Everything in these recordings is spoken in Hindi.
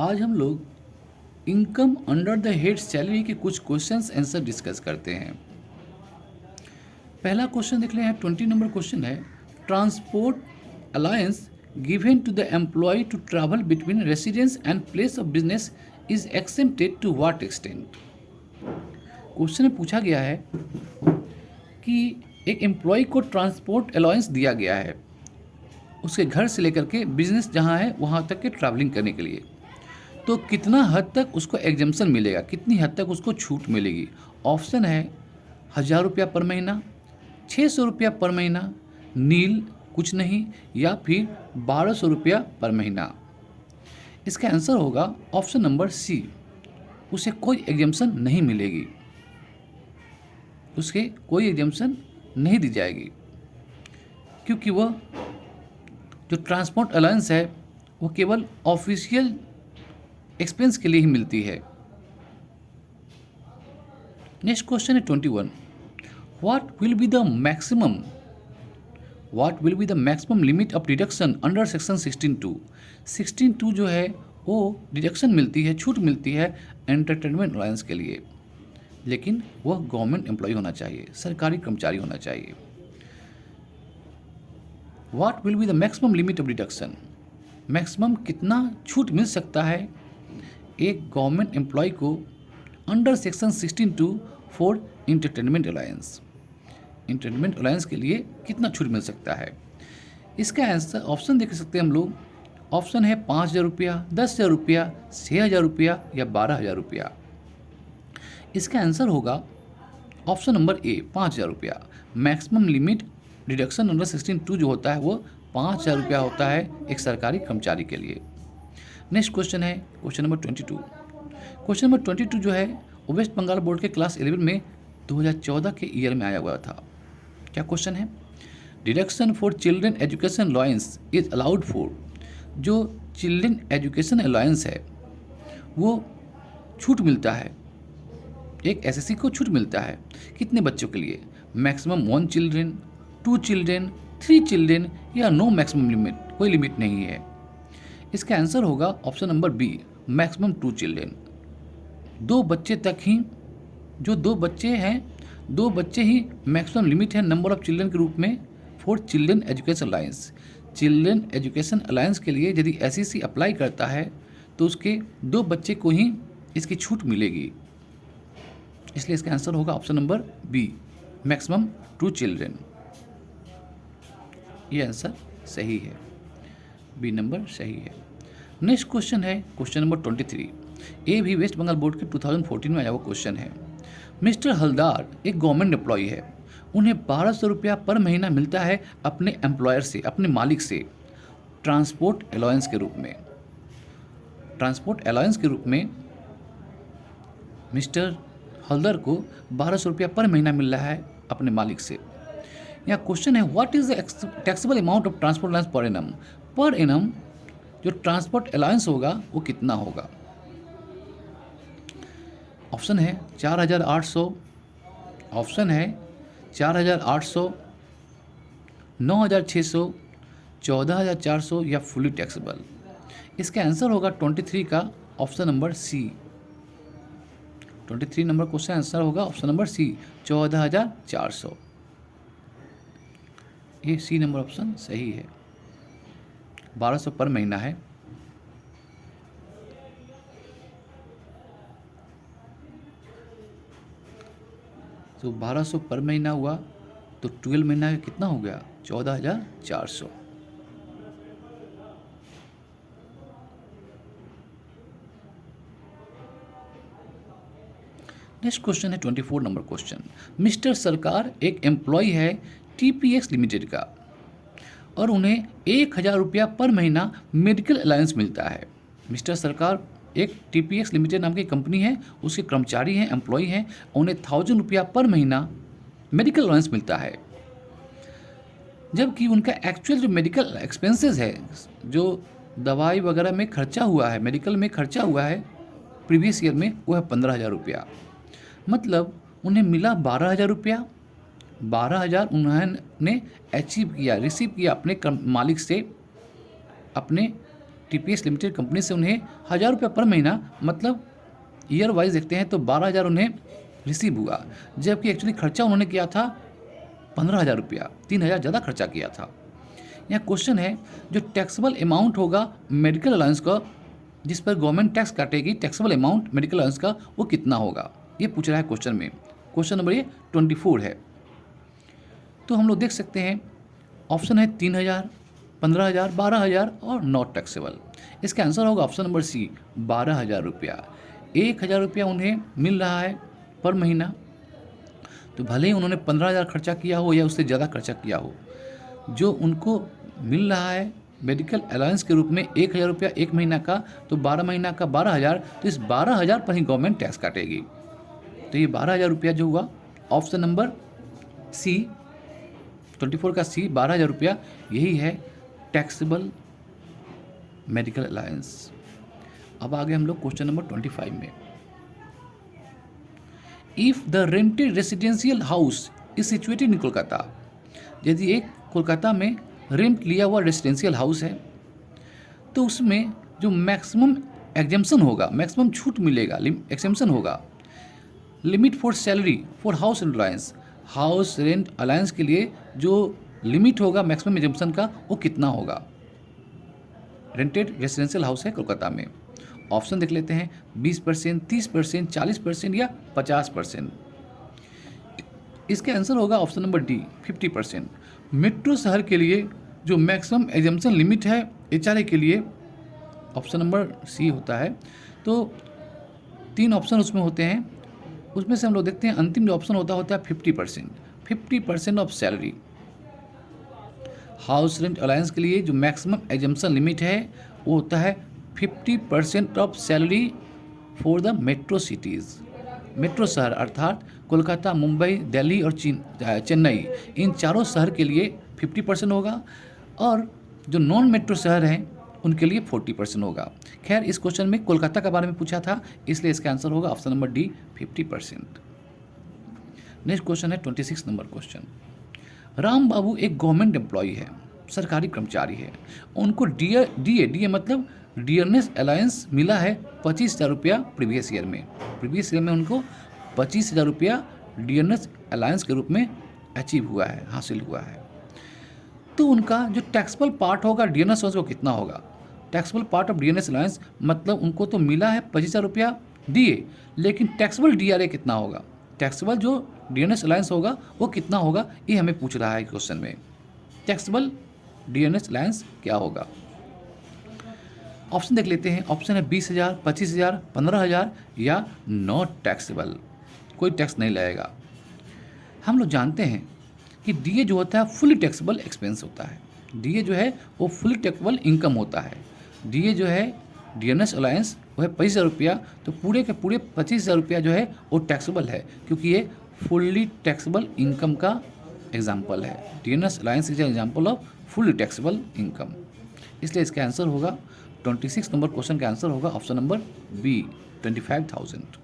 आज हम लोग income under the head salary के कुछ क्वेश्चंस आंसर डिस्कस करते हैं। पहला क्वेश्चन देख लें, 20 नंबर क्वेश्चन है, transport allowance given to the employee to travel between residence and place of business is accepted to what extent. Question में पूछा गया है कि एक एम्प्लॉय को ट्रांसपोर्ट अलाउंस दिया गया है उसके घर से लेकर के बिजनेस जहाँ है वहाँ तक के ट्रैवलिंग करने के लिए, तो कितना हद तक उसको एग्जम्पशन मिलेगा, कितनी हद तक उसको छूट मिलेगी। ऑप्शन है 1000 रुपया पर महीना, 600 रुपया पर महीना, नील कुछ नहीं, या फिर 1200 रुपया पर महीना। इसका आंसर होगा ऑप्शन नंबर सी, उसे कोई एग्जम्पशन नहीं मिलेगी, उसके कोई एग्जम्पशन नहीं दी जाएगी, क्योंकि वह जो ट्रांसपोर्ट अलायंस है वो केवल ऑफिशियल एक्सपेंस के लिए ही मिलती है। नेक्स्ट क्वेश्चन है 21, what will be the maximum limit of deduction under section 16(2)। 16(2) जो है वो डिडक्शन मिलती है, छूट मिलती है एंटरटेनमेंट अलायंस के लिए, लेकिन वह गवर्नमेंट एम्प्लॉय होना चाहिए, सरकारी कर्मचारी होना चाहिए। What will be the maximum limit of deduction, maximum कितना छूट मिल सकता है एक गवर्नमेंट एम्प्लॉय को under section 16(2) for entertainment alliance. Entertainment alliance के लिए कितना छूट मिल सकता है। इसका आंसर ऑप्शन देख सकते हैं हम लोग। ऑप्शन है 5000 रुपया, 10,000 रुपया, 6000 रुपया या 12,000 रुपया। इसका आंसर होगा ऑप्शन नंबर ए, 5000 रुपया। मैक्सिमम लिमिट डिडक्शन अंडर 16(2) जो होता है वो 5000 रुपया होता है एक सरकारी कर्मचारी के लिए। नेक्स्ट क्वेश्चन है क्वेश्चन नंबर 22। क्वेश्चन नंबर 22 जो है वो वेस्ट बंगाल बोर्ड के क्लास 11 में 2014 के ईयर में आया हुआ था। क्या क्वेश्चन है, deduction for children education allowance is allowed for, जो चिल्ड्रन एजुकेशन अलाउंस है वो छूट मिलता है, एक एसएससी को छूट मिलता है कितने बच्चों के लिए, मैक्सिमम 1 चिल्ड्रन, 2 चिल्ड्रन, 3 चिल्ड्रन या नो मैक्सिमम लिमिट, कोई लिमिट नहीं है। इसका आंसर होगा option number B, maximum 2 children. 2 बच्चे तक ही, जो 2 बच्चे हैं, 2 बच्चे ही मैक्सिमम लिमिट है नंबर ऑफ चिल्ड्रन के रूप में for children education alliance. Children education alliance के लिए यदि एसईसी अप्लाई करता है तो उसके 2 बच्चे को ही इसकी छूट मिलेगी, इसलिए इसका आंसर होगा option number B, maximum 2 children. ये आंसर सही है, बी नंबर सही है। नेक्स्ट क्वेश्चन है क्वेश्चन नंबर 23। ये भी वेस्ट बंगाल बोर्ड के 2014 में आया हुआ क्वेश्चन है। मिस्टर हलदार एक गवर्नमेंट एम्प्लॉय है, उन्हें 1200 रुपया पर महीना मिलता है अपने एम्प्लॉयर से, अपने मालिक से, ट्रांसपोर्ट अलाउंस के रूप में। ट्रांसपोर्ट अलाउंस के रूप में मिस्टर हलदर को 1200 रुपया पर महीना मिल रहा है अपने मालिक से। यहाँ क्वेश्चन है what is the taxable amount of transport allowance per annum. Per annum जो ट्रांसपोर्ट अलाउंस होगा वो कितना होगा। ऑप्शन है 4800, ऑप्शन है 4800, 9600, 14400 या फुली टैक्सेबल। इसका आंसर होगा 23 का option number C. 23 number question answer होगा ऑप्शन नंबर सी, 14400। ये सी नंबर ऑप्शन सही है, 1200 पर महीना है। तो 1200 पर महीना हुआ तो 12 महीना का कितना हो गया, 14400। नेक्स्ट क्वेश्चन है 24 नंबर क्वेश्चन। मिस्टर सरकार एक एम्प्लॉय है टीपीएक्स लिमिटेड का और उन्हें 1000 रुपया पर महीना मेडिकल अलाउंस मिलता है। मिस्टर सरकार एक टीपीएक्स लिमिटेड नाम की कंपनी है, उसके कर्मचारी हैं, एम्प्लॉय हैं, उन्हें 1000 रुपया पर महीना मेडिकल अलाउंस मिलता है, जबकि उनका एक्चुअल जो मेडिकल एक्सपेंसेस है, जो दवाई वगैरह में खर्चा हुआ है, मेडिकल में खर्चा हुआ है प्रीवियस ईयर में, वो है 15,000 रुपया। मतलब उन्हें मिला 12,000 रुपया। 12,000 उन्होंने अचीव किया, रिसीव किया अपने मालिक से, अपने टीपीएस लिमिटेड कंपनी से उन्हें 1,000 रुपये पर महीना, मतलब ईयर वाइज देखते हैं तो 12,000 उन्हें रिसीव हुआ, जबकि एक्चुअली खर्चा उन्होंने किया था 15,000 रुपया, 3,000 ज़्यादा खर्चा किया था। यहाँ क्वेश्चन है जो टैक्सेबल अमाउंट होगा मेडिकल अलाउंस का, जिस पर गवर्नमेंट टैक्स काटेगी, टैक्सेबल अमाउंट मेडिकल अलाउंस का वो कितना होगा, ये पूछ रहा है क्वेश्चन में। क्वेश्चन नंबर ये 24 है। तो हम लोग देख सकते हैं ऑप्शन है 3,000, 15,000, 12,000 और नॉट टैक्सेबल। इसका आंसर होगा ऑप्शन नंबर सी, 12,000 रुपया। 1,000 रुपया उन्हें मिल रहा है पर महीना, तो भले ही उन्होंने 15,000 खर्चा किया हो या उससे ज़्यादा खर्चा किया हो, जो उनको मिल रहा है मेडिकल अलाउंस के रूप में 1,000 रुपया एक महीना का, तो 12 महीना का 12,000, तो इस 12,000 पर ही गवर्नमेंट टैक्स काटेगी। तो ये 12,000 रुपया जो हुआ ऑप्शन नंबर सी, 24 का सी, 12,000 रुपया, यही है टैक्सेबल मेडिकल अलाउंस। अब आगे हम लोग क्वेश्चन नंबर 25 में। If the rented residential house is situated in Kolkata, यदि एक कोलकाता में रेंट लिया हुआ रेसिडेंशियल हाउस है, तो उसमें जो मैक्सिमम एग्जेम्पशन होगा, मैक्सिमम छूट मिलेगा, एक्सेम्पशन होगा, limit for salary for house rent alliance, house rent alliance के लिए जो लिमिट होगा मैक्सिमम एग्जेम्पशन का, वो कितना होगा। रेंटेड रेसिडेंशियल हाउस है कोलकाता में। ऑप्शन देख लेते हैं, 20%, 30%, 40% या 50%। इसका आंसर होगा ऑप्शन नंबर डी, 50%। मेट्रो शहर के लिए जो मैक्सिमम एग्जेम्पशन लिमिट है एचआरए के लिए, ऑप्शन नंबर सी होता है। तो 3 ऑप्शन उसमें होते हैं, उसमें से हम लोग देखते हैं अंतिम जो ऑप्शन होता है 50%। 50% of salary house rent alliance के लिए जो मैक्सिमम एग्जेम्पशन लिमिट है वो होता है 50% of salary for the metro cities. Metro शहर अर्थात कोलकाता, मुंबई, दिल्ली और चेन्नई, इन चारों शहर के लिए 50% होगा, और जो नॉन मेट्रो शहर हैं उनके लिए 40% होगा। खैर, इस क्वेश्चन में कोलकाता के बारे में पूछा था, इसलिए इसका आंसर होगा option number D, 50%। Next question है 26 नंबर क्वेश्चन। राम बाबू एक गवर्नमेंट एम्प्लॉई है, सरकारी कर्मचारी है। उनको डी ए मतलब डियरनेस अलायंस मिला है 25,000 रुपया प्रीवियस ईयर में। प्रीवियस ईयर में उनको 25,000 रुपया डियरनेस अलायंस के रूप में अचीव हुआ है, हासिल हुआ है। तो उनका जो टैक्सेबल पार्ट होगा डियरनेस अलायंस को कितना होगा। Taxable part of dearness alliance मतलब उनको तो मिला है 25,000 रुपया डीए, लेकिन टैक्सेबल डीआरए कितना होगा, टैक्सेबल जो डियरनेस अलायंस होगा वो कितना होगा, ये हमें पूछ रहा है क्वेश्चन में। टैक्सेबल डियरनेस अलायंस क्या होगा। ऑप्शन देख लेते हैं। ऑप्शन है 20,000, 25,000, 15,000 या नॉट टैक्सेबल, कोई टैक्स नहीं लगेगा। हम लोग जानते हैं कि डीए जो होता है फुली टैक्सेबल एक्सपेंस होता है। डीए जो है वो फुली टैक्सेबल इनकम होता है। डीए जो है डियरनेस अलायंस वो है 25,000 रुपया, तो पूरे के पूरे 25,000 रुपया जो है वो टैक्सेबल है, क्योंकि ये फुल्ली टैक्सेबल इनकम का एग्जाम्पल है। Dearness alliance is example of fully taxable income, इसलिए इसका आंसर होगा 26 नंबर क्वेश्चन का आंसर होगा ऑप्शन नंबर बी, 25,000।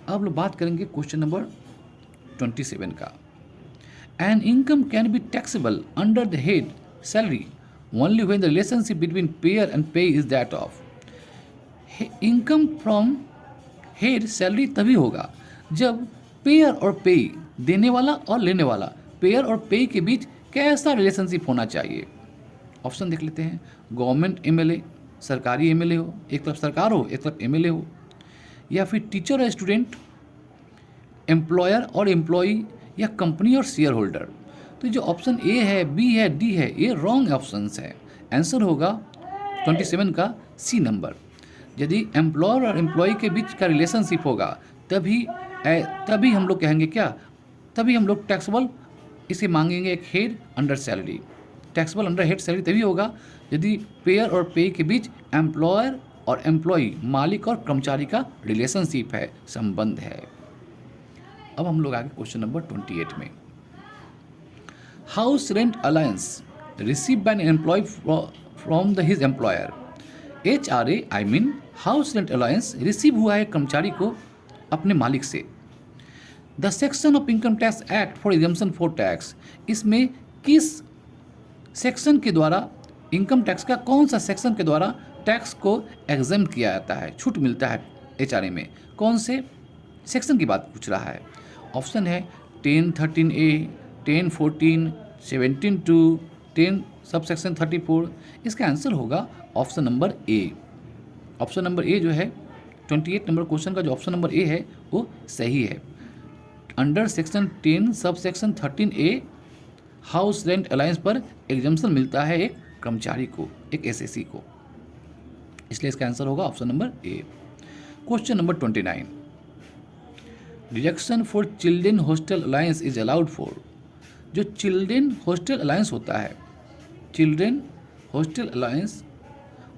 अब लोग बात करेंगे क्वेश्चन नंबर 27 का। An income can be taxable under the head salary only when the relationship between payer and pay is that of. Income from head salary तभी होगा जब पेयर और पे, देने वाला और लेने वाला, पेयर और पे के बीच कैसा रिलेशनशिप होना चाहिए। ऑप्शन देख लेते हैं। गवर्नमेंट एमएलए, सरकारी एमएलए हो, एक तरफ सरकार हो एक तरफ एमएलए हो, या फिर टीचर और स्टूडेंट, एम्प्लॉयर और एम्प्लॉई, या कंपनी और शेयर होल्डर। तो जो ऑप्शन ए है, बी है, डी है, ये रॉन्ग ऑप्शंस है। आंसर होगा 27 का सी नंबर। यदि एम्प्लॉयर और एम्प्लॉई के बीच का रिलेशनशिप होगा तभी हम लोग कहेंगे क्या, तभी हम लोग टैक्सेबल इसे मांगेंगे एक head under salary. Taxable under head salary तभी होगा यदि पेयर और पे के बीच एम्प्लॉयर और एम्प्लॉई, मालिक और कर्मचारी का रिलेशनशिप है, संबंध है। अब हम लोग आगे क्वेश्चन नंबर 28 में। House rent allowance receive by an employ from the his employer. HRA I mean house rent allowance receive हुआ है कर्मचारी को अपने मालिक से। The section of income tax act for exemption for tax, इसमें किस सेक्शन के द्वारा इनकम टैक्स का कौन सा सेक्शन के द्वारा टैक्स को एग्जाम किया जाता है, छूट मिलता है एचआरए में, कौन से सेक्शन की बात पूछ रहा है? ऑप्शन है 10(13)A, 10(14), 17(2), 10 सब सेक्शन 34। इसका आंसर होगा option number A. Option number A जो है 28 नंबर क्वेश्चन का जो ऑप्शन नंबर ए है वो सही है। Under section 10 sub section 13A house rent alliance पर एग्जम्पशन मिलता है एक कर्मचारी को, एक एसएससी को, इसलिए इसका आंसर होगा option number A. Question number 29, deduction for children hostel alliance is allowed for. जो चिल्ड्रेन हॉस्टल अलायंस होता है, चिल्ड्रेन हॉस्टल अलायंस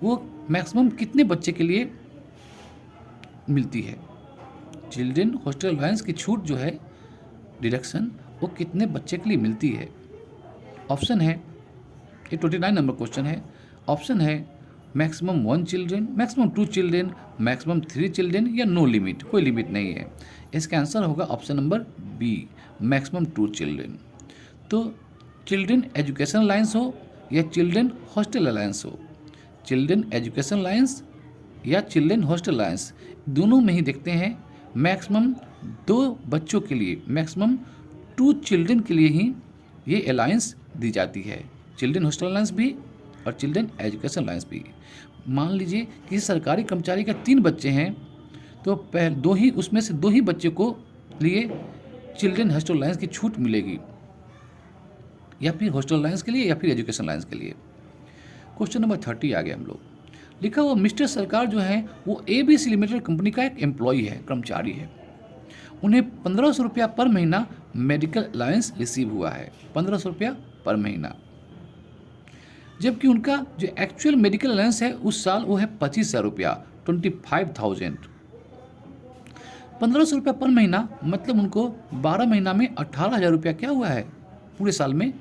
वो मैक्सिमम कितने बच्चे के लिए मिलती है? चिल्ड्रेन हॉस्टल अलायंस की छूट जो है डिडक्शन वो कितने बच्चे के लिए मिलती है? ऑप्शन है, ये 29 नंबर क्वेश्चन है। ऑप्शन है maximum 1 children, maximum 2 children, maximum 3 children या नो लिमिट, कोई लिमिट नहीं है। इसका आंसर होगा option number B, maximum 2 children. तो चिल्ड्रेन एजुकेशन अलायंस हो या चिल्ड्रेन हॉस्टल अलायंस हो, चिल्ड्रेन एजुकेशन अलायंस या चिल्ड्रेन हॉस्टल अलायंस, दोनों में ही देखते हैं मैक्सिमम 2 बच्चों के लिए, मैक्सिमम 2 चिल्ड्रेन के लिए ही ये अलायंस दी जाती है, चिल्ड्रेन हॉस्टल अलायंस भी और चिल्ड्रेन एजुकेशन अलायंस भी। मान लीजिए किसी सरकारी कर्मचारी का 3 बच्चे हैं तो उसमें से 2 ही बच्चे को लिए चिल्ड्रेन हॉस्टल अलायंस की छूट मिलेगी, या फिर हॉस्टल अलायंस के लिए या फिर एजुकेशन अलायंस के लिए। क्वेश्चन नंबर 30 आ गए हम लोग। लिखा हुआ मिस्टर सरकार जो है वो ABC लिमिटेड कंपनी का एक एम्प्लॉई है, कर्मचारी है। उन्हें 1500 रुपया पर महीना मेडिकल अलायंस रिसीव हुआ है, 1500 रुपया पर महीना, जबकि उनका जो एक्चुअल मेडिकल अलायंस है उस साल वो है 25,000 रुपया, 25,000। 1500 रुपया पर महीना मतलब उनको 12 महीना में 18,000 रुपया क्या हुआ है, पूरे साल में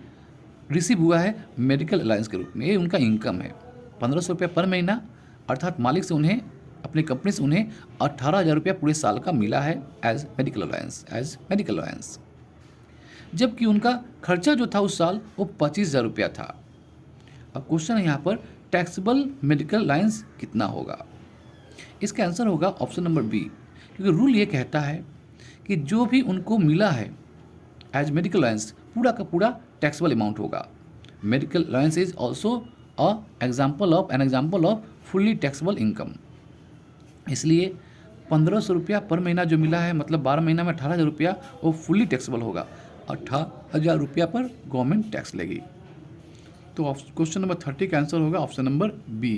रिसीव हुआ है मेडिकल अलायंस के रूप में। ये उनका इनकम है 1500 रुपया पर महीना, अर्थात मालिक से उन्हें, अपनी कंपनी से उन्हें 18,000 रुपया पूरे साल का मिला है एज मेडिकल अलायंस, जबकि उनका खर्चा जो था उस साल वो 25,000 रुपया था। अब क्वेश्चन है यहाँ पर टैक्सेबल मेडिकल अलायंस कितना होगा? इसका आंसर होगा ऑप्शन नंबर बी, क्योंकि रूल ये कहता है कि जो भी उनको मिला है एज मेडिकल अलायंस पूरा का पूरा टैक्सेबल अमाउंट होगा। Medical alliance is also an example of fully taxable income. इसलिए 1500 रुपया पर महीना जो मिला है, मतलब 12 महीना में 18,000 रुपया, वो फुल्ली टैक्सेबल होगा। 18,000 रुपया पर गवर्नमेंट टैक्स लेगी। तो क्वेश्चन नंबर 30 का आंसर होगा ऑप्शन नंबर बी।